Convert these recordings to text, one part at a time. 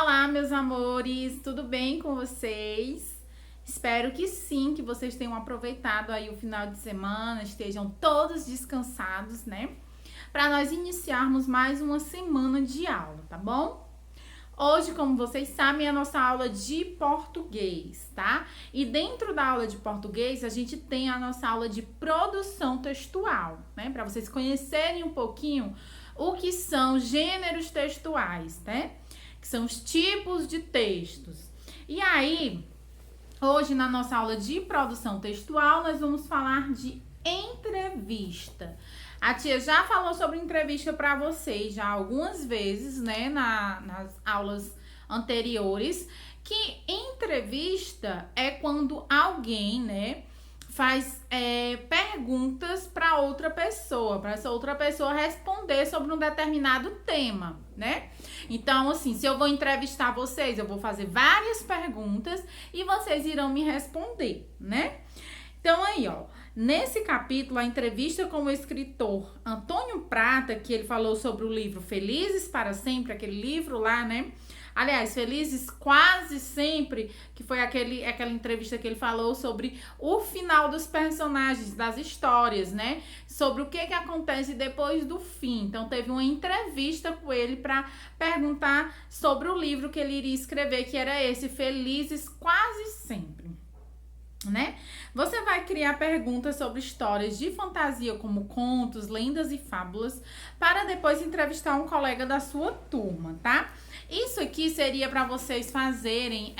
Olá, meus amores, tudo bem com vocês? Espero que sim, que vocês tenham aproveitado aí o final de semana, estejam todos descansados, né? Para nós iniciarmos mais uma semana de aula, tá bom? Hoje, como vocês sabem, é a nossa aula de português, tá? E dentro da aula de português, a gente tem a nossa aula de produção textual, né? Para vocês conhecerem um pouquinho o que são gêneros textuais, né? Que são os tipos de textos. E aí, hoje na nossa aula de produção textual, nós vamos falar de entrevista. A tia já falou sobre entrevista para vocês já algumas vezes, né, nas aulas anteriores, que entrevista é quando alguém, né, faz perguntas para outra pessoa, para essa outra pessoa responder sobre um determinado tema, né? Então, assim, se eu vou entrevistar vocês, eu vou fazer várias perguntas e vocês irão me responder, né? Então, aí, ó, nesse capítulo, a entrevista com o escritor Antônio Prata, que ele falou sobre o livro Felizes para Sempre, aquele livro lá, né? Aliás, Felizes Quase Sempre, que foi aquela entrevista que ele falou sobre o final dos personagens, das histórias, né? Sobre o que acontece depois do fim. Então, teve uma entrevista com ele para perguntar sobre o livro que ele iria escrever, que era esse, Felizes Quase Sempre, né? Você vai criar perguntas sobre histórias de fantasia como contos, lendas e fábulas para depois entrevistar um colega da sua turma, tá? Isso aqui seria para vocês fazerem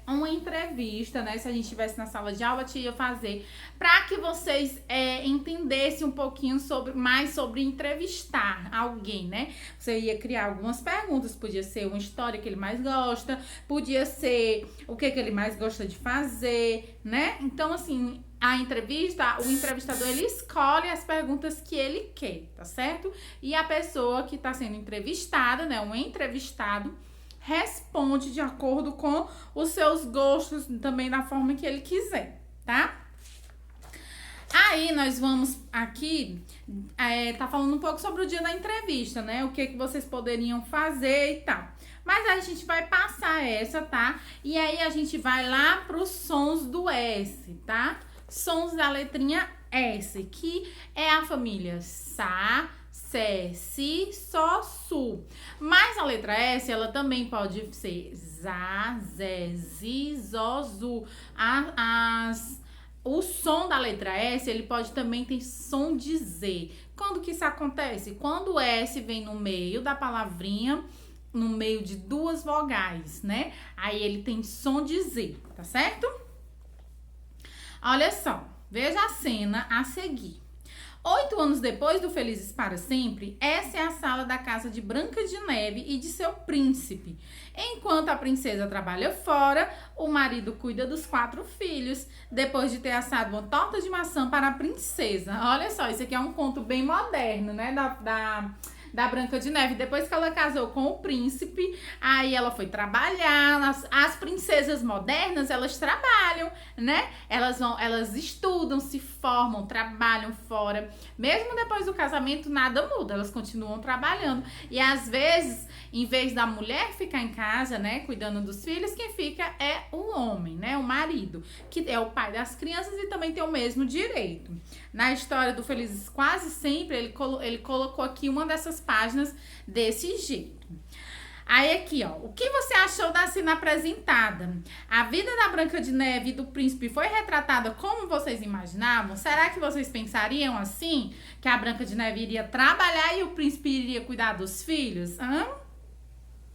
uma entrevista, né? Se a gente estivesse na sala de aula, eu ia fazer para que vocês entendessem um pouquinho mais sobre entrevistar alguém, né? Você ia criar algumas perguntas, podia ser uma história que ele mais gosta, podia ser o que ele mais gosta de fazer, né? Então, assim, o entrevistador, ele escolhe as perguntas que ele quer, tá certo? E a pessoa que está sendo entrevistada, né, um entrevistado, responde de acordo com os seus gostos, também da forma que ele quiser, tá? Aí, nós vamos aqui, tá falando um pouco sobre o dia da entrevista, né? O que vocês poderiam fazer e tal. Mas aí a gente vai passar essa, tá? E aí a gente vai lá pros sons do S, tá? Sons da letrinha S, que é a família Sá, Sé, Si, Sol, Su. Mas a letra S, ela também pode ser Zá, Zé, Zi, Zó, Zu. O som da letra S, ele pode também ter som de Z. Quando que isso acontece? Quando o S vem no meio da palavrinha, no meio de duas vogais, né? Aí ele tem som de Z, tá certo? Olha só, veja a cena a seguir. 8 anos depois do Felizes para Sempre, essa é a sala da casa de Branca de Neve e de seu príncipe. Enquanto a princesa trabalha fora, o marido cuida dos 4 filhos, depois de ter assado uma torta de maçã para a princesa. Olha só, isso aqui é um conto bem moderno, né, da Branca de Neve. Depois que ela casou com o príncipe, aí ela foi trabalhar. As princesas modernas, elas trabalham, né? Elas estudam, se formam, trabalham fora. Mesmo depois do casamento, nada muda. Elas continuam trabalhando. E às vezes, em vez da mulher ficar em casa, né, cuidando dos filhos, quem fica é o homem, né? O marido, que é o pai das crianças e também tem o mesmo direito. Na história do Felizes Quase Sempre, ele colocou aqui uma dessas páginas desse jeito. Aí aqui, ó, o que você achou da cena apresentada? A vida da Branca de Neve e do príncipe foi retratada como vocês imaginavam? Será que vocês pensariam assim? Que a Branca de Neve iria trabalhar e o príncipe iria cuidar dos filhos?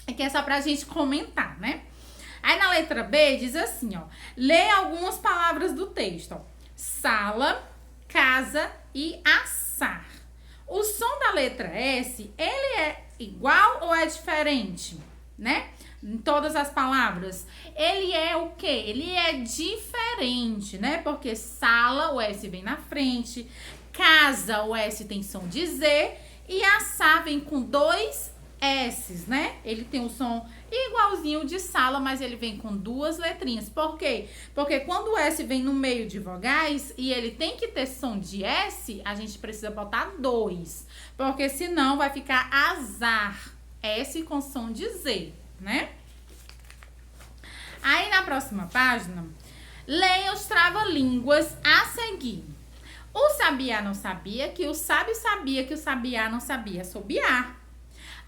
Aqui é só pra gente comentar, né? Aí na letra B diz assim, ó, lê algumas palavras do texto, ó. Sala, casa e assar. O som da letra S, ele é igual ou é diferente, né? Em todas as palavras. Ele é o quê? Ele é diferente, né? Porque sala, o S vem na frente. Casa, o S tem som de Z. E assar vem com 2 S's, né? Ele tem um som igualzinho de sala, mas ele vem com 2 letrinhas. Por quê? Porque quando o S vem no meio de vogais e ele tem que ter som de S, a gente precisa botar 2. Porque senão vai ficar azar. S com som de Z, né? Aí na próxima página, leia os trava-línguas a seguir. O sabiá não sabia que o sábio sabia que o sabiá não sabia assobiar.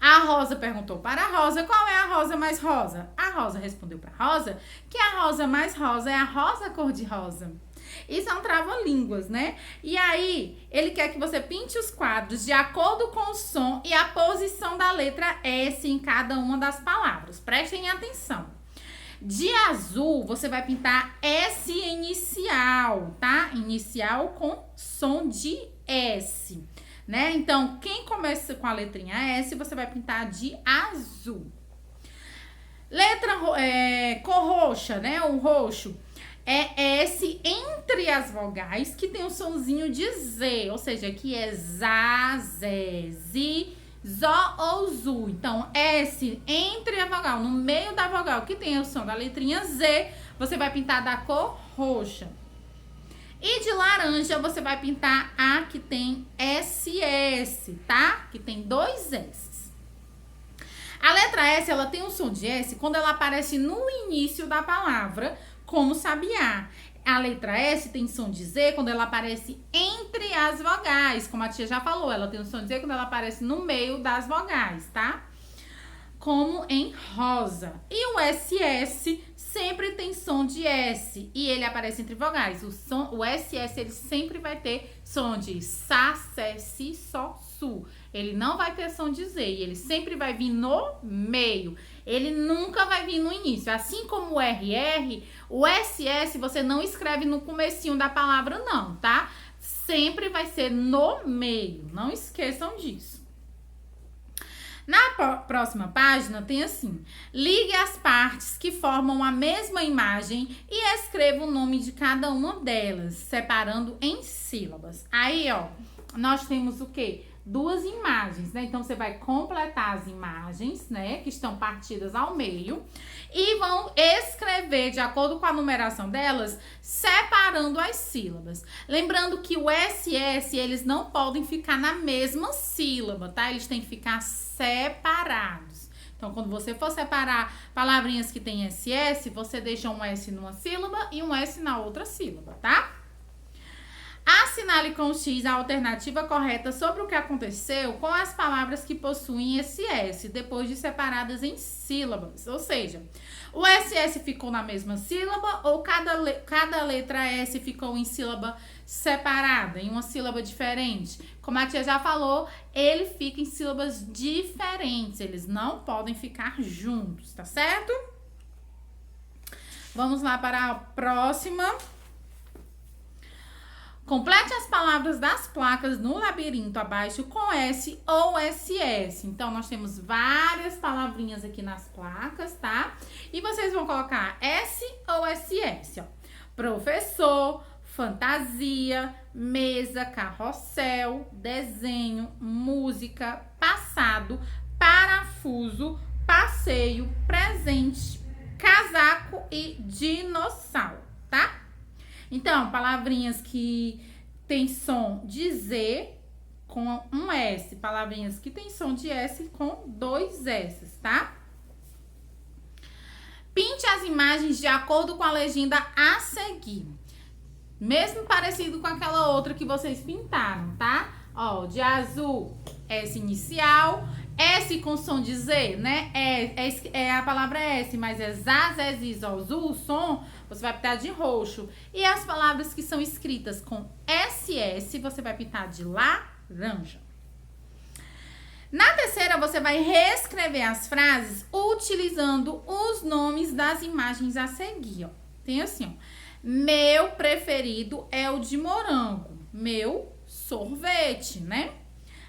A Rosa perguntou para a Rosa qual é a rosa mais rosa. A Rosa respondeu para a Rosa que a rosa mais rosa é a rosa cor-de-rosa. Isso é um trava-línguas, né? E aí, ele quer que você pinte os quadros de acordo com o som e a posição da letra S em cada uma das palavras. Prestem atenção. De azul, você vai pintar S inicial, tá? Inicial com som de S, né? Então, quem começa com a letrinha S, você vai pintar de azul. Letra cor roxa, né? O roxo é S entre as vogais que tem o sonzinho de Z, ou seja, aqui é Zá, Zé, Zi, Zó ou Zu. Então, S entre a vogal, no meio da vogal que tem o som da letrinha Z, você vai pintar da cor roxa. E de laranja, você vai pintar a que tem SS, tá? Que tem 2 S. A letra S, ela tem um som de S quando ela aparece no início da palavra, como sabiá. A letra S tem som de Z quando ela aparece entre as vogais, como a tia já falou, ela tem um som de Z quando ela aparece no meio das vogais, tá? Como em rosa. E o SS sempre tem som de S e ele aparece entre vogais. O SS ele sempre vai ter som de Sá, Sé, Si, Sol, Su. Ele não vai ter som de Z e ele sempre vai vir no meio. Ele nunca vai vir no início. Assim como o RR, o SS você não escreve no comecinho da palavra não, tá? Sempre vai ser no meio. Não esqueçam disso. Na próxima página tem assim: ligue as partes que formam a mesma imagem e escreva o nome de cada uma delas, separando em sílabas. Aí, ó, nós temos o quê? 2 imagens, né? Então, você vai completar as imagens, né? Que estão partidas ao meio e vão escrever de acordo com a numeração delas, separando as sílabas. Lembrando que o SS, eles não podem ficar na mesma sílaba, tá? Eles têm que ficar separados. Então, quando você for separar palavrinhas que tem SS, você deixa um S numa sílaba e um S na outra sílaba, tá? Assinale com X a alternativa correta sobre o que aconteceu com as palavras que possuem esse S, depois de separadas em sílabas. Ou seja, o SS ficou na mesma sílaba ou cada letra S ficou em sílaba separada, em uma sílaba diferente. Como a tia já falou, ele fica em sílabas diferentes, eles não podem ficar juntos, tá certo? Vamos lá para a próxima. Complete as palavras das placas no labirinto abaixo com S ou SS. Então, nós temos várias palavrinhas aqui nas placas, tá? E vocês vão colocar S ou SS, ó. Professor, fantasia, mesa, carrossel, desenho, música, passado, parafuso, passeio, presente, casaco e dinossauro, tá? Então, palavrinhas que tem som de Z com um S. Palavrinhas que tem som de S com 2 S, tá? Pinte as imagens de acordo com a legenda a seguir. Mesmo parecido com aquela outra que vocês pintaram, tá? Ó, de azul, S inicial. S com som de Z, né? A palavra S, mas é Zá, Zé, Zi, Zó, Zu, o som, você vai pintar de roxo. E as palavras que são escritas com SS, você vai pintar de laranja. Na terceira, você vai reescrever as frases utilizando os nomes das imagens a seguir, ó. Tem assim, ó. Meu preferido é o de morango. Meu sorvete, né?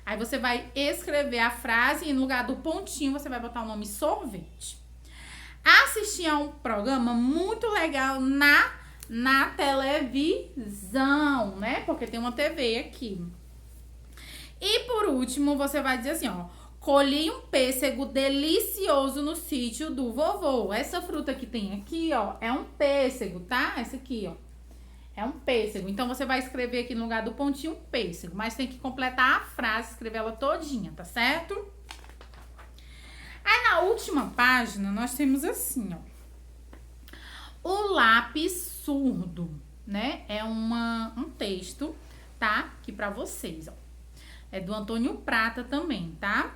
Aí você vai escrever a frase e no lugar do pontinho você vai botar o nome sorvete. Assistir a um programa muito legal na televisão, né? Porque tem uma TV aqui. E por último, você vai dizer assim, ó. Colhi um pêssego delicioso no sítio do vovô. Essa fruta que tem aqui, ó, é um pêssego, tá? Essa aqui, ó. É um pêssego. Então, você vai escrever aqui no lugar do pontinho pêssego. Mas tem que completar a frase, escrever ela todinha, tá certo? Aí, na última página, nós temos assim, ó. O lápis surdo, né? É um texto, tá? Aqui pra vocês, ó. É do Antônio Prata também, tá?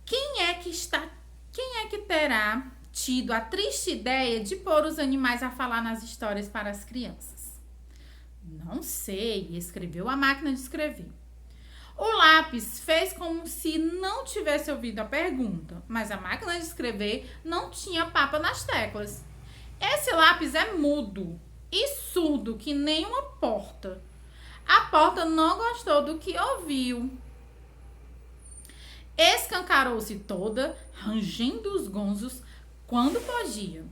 Quem é que terá tido a triste ideia de pôr os animais a falar nas histórias para as crianças? Não sei, escreveu a máquina de escrever. O lápis fez como se não tivesse ouvido a pergunta, mas a máquina de escrever não tinha papa nas teclas. Esse lápis é mudo e surdo que nem uma porta. A porta não gostou do que ouviu. Escancarou-se toda, rangendo os gonzos quando podia.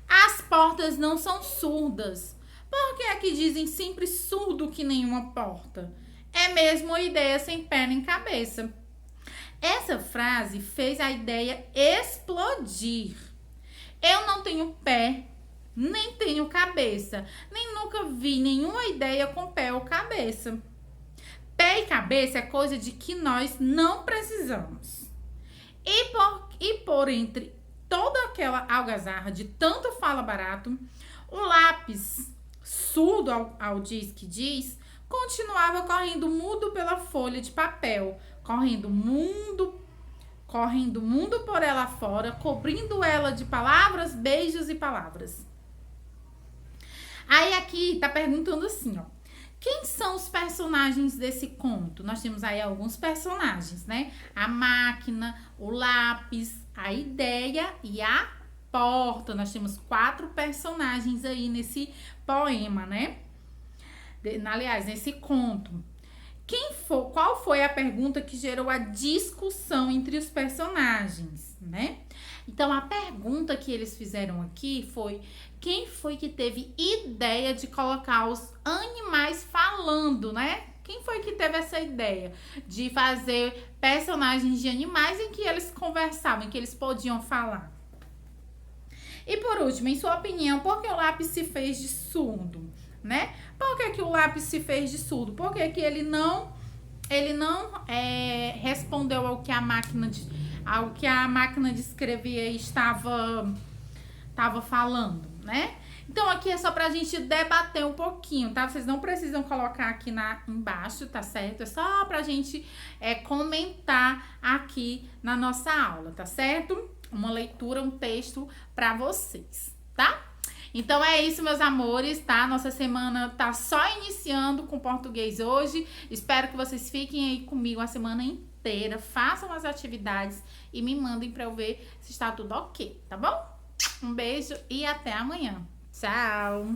As portas não são surdas. Por que é que dizem sempre surdo que nenhuma porta? É mesmo uma ideia sem pé nem cabeça. Essa frase fez a ideia explodir. Eu não tenho pé, nem tenho cabeça, nem nunca vi nenhuma ideia com pé ou cabeça. Pé e cabeça é coisa de que nós não precisamos. E por entre toda aquela algazarra de tanto fala barato, o lápis, surdo ao diz que diz, continuava correndo mudo pela folha de papel, correndo mundo por ela fora, cobrindo ela de palavras, beijos e palavras. Aí aqui tá perguntando assim, ó. Quem são os personagens desse conto? Nós temos aí alguns personagens, né? A máquina, o lápis, a ideia e a porta. Nós temos 4 personagens aí nesse poema, né? Aliás, nesse conto. Qual foi a pergunta que gerou a discussão entre os personagens, né? Então, a pergunta que eles fizeram aqui foi: quem foi que teve ideia de colocar os animais falando, né? Quem foi que teve essa ideia de fazer personagens de animais em que eles conversavam, em que eles podiam falar? E por último, em sua opinião, por que o lápis se fez de surdo, né? Por que o lápis se fez de surdo? Por que ele não respondeu ao que a máquina de escrever estava falando, né? Então, aqui é só pra gente debater um pouquinho, tá? Vocês não precisam colocar aqui embaixo, tá certo? É só pra gente comentar aqui na nossa aula, tá certo? Uma leitura, um texto pra vocês, tá? Então, é isso, meus amores, tá? Nossa semana tá só iniciando com português hoje. Espero que vocês fiquem aí comigo a semana inteira. Façam as atividades e me mandem pra eu ver se está tudo ok, tá bom? Um beijo e até amanhã. Tchau!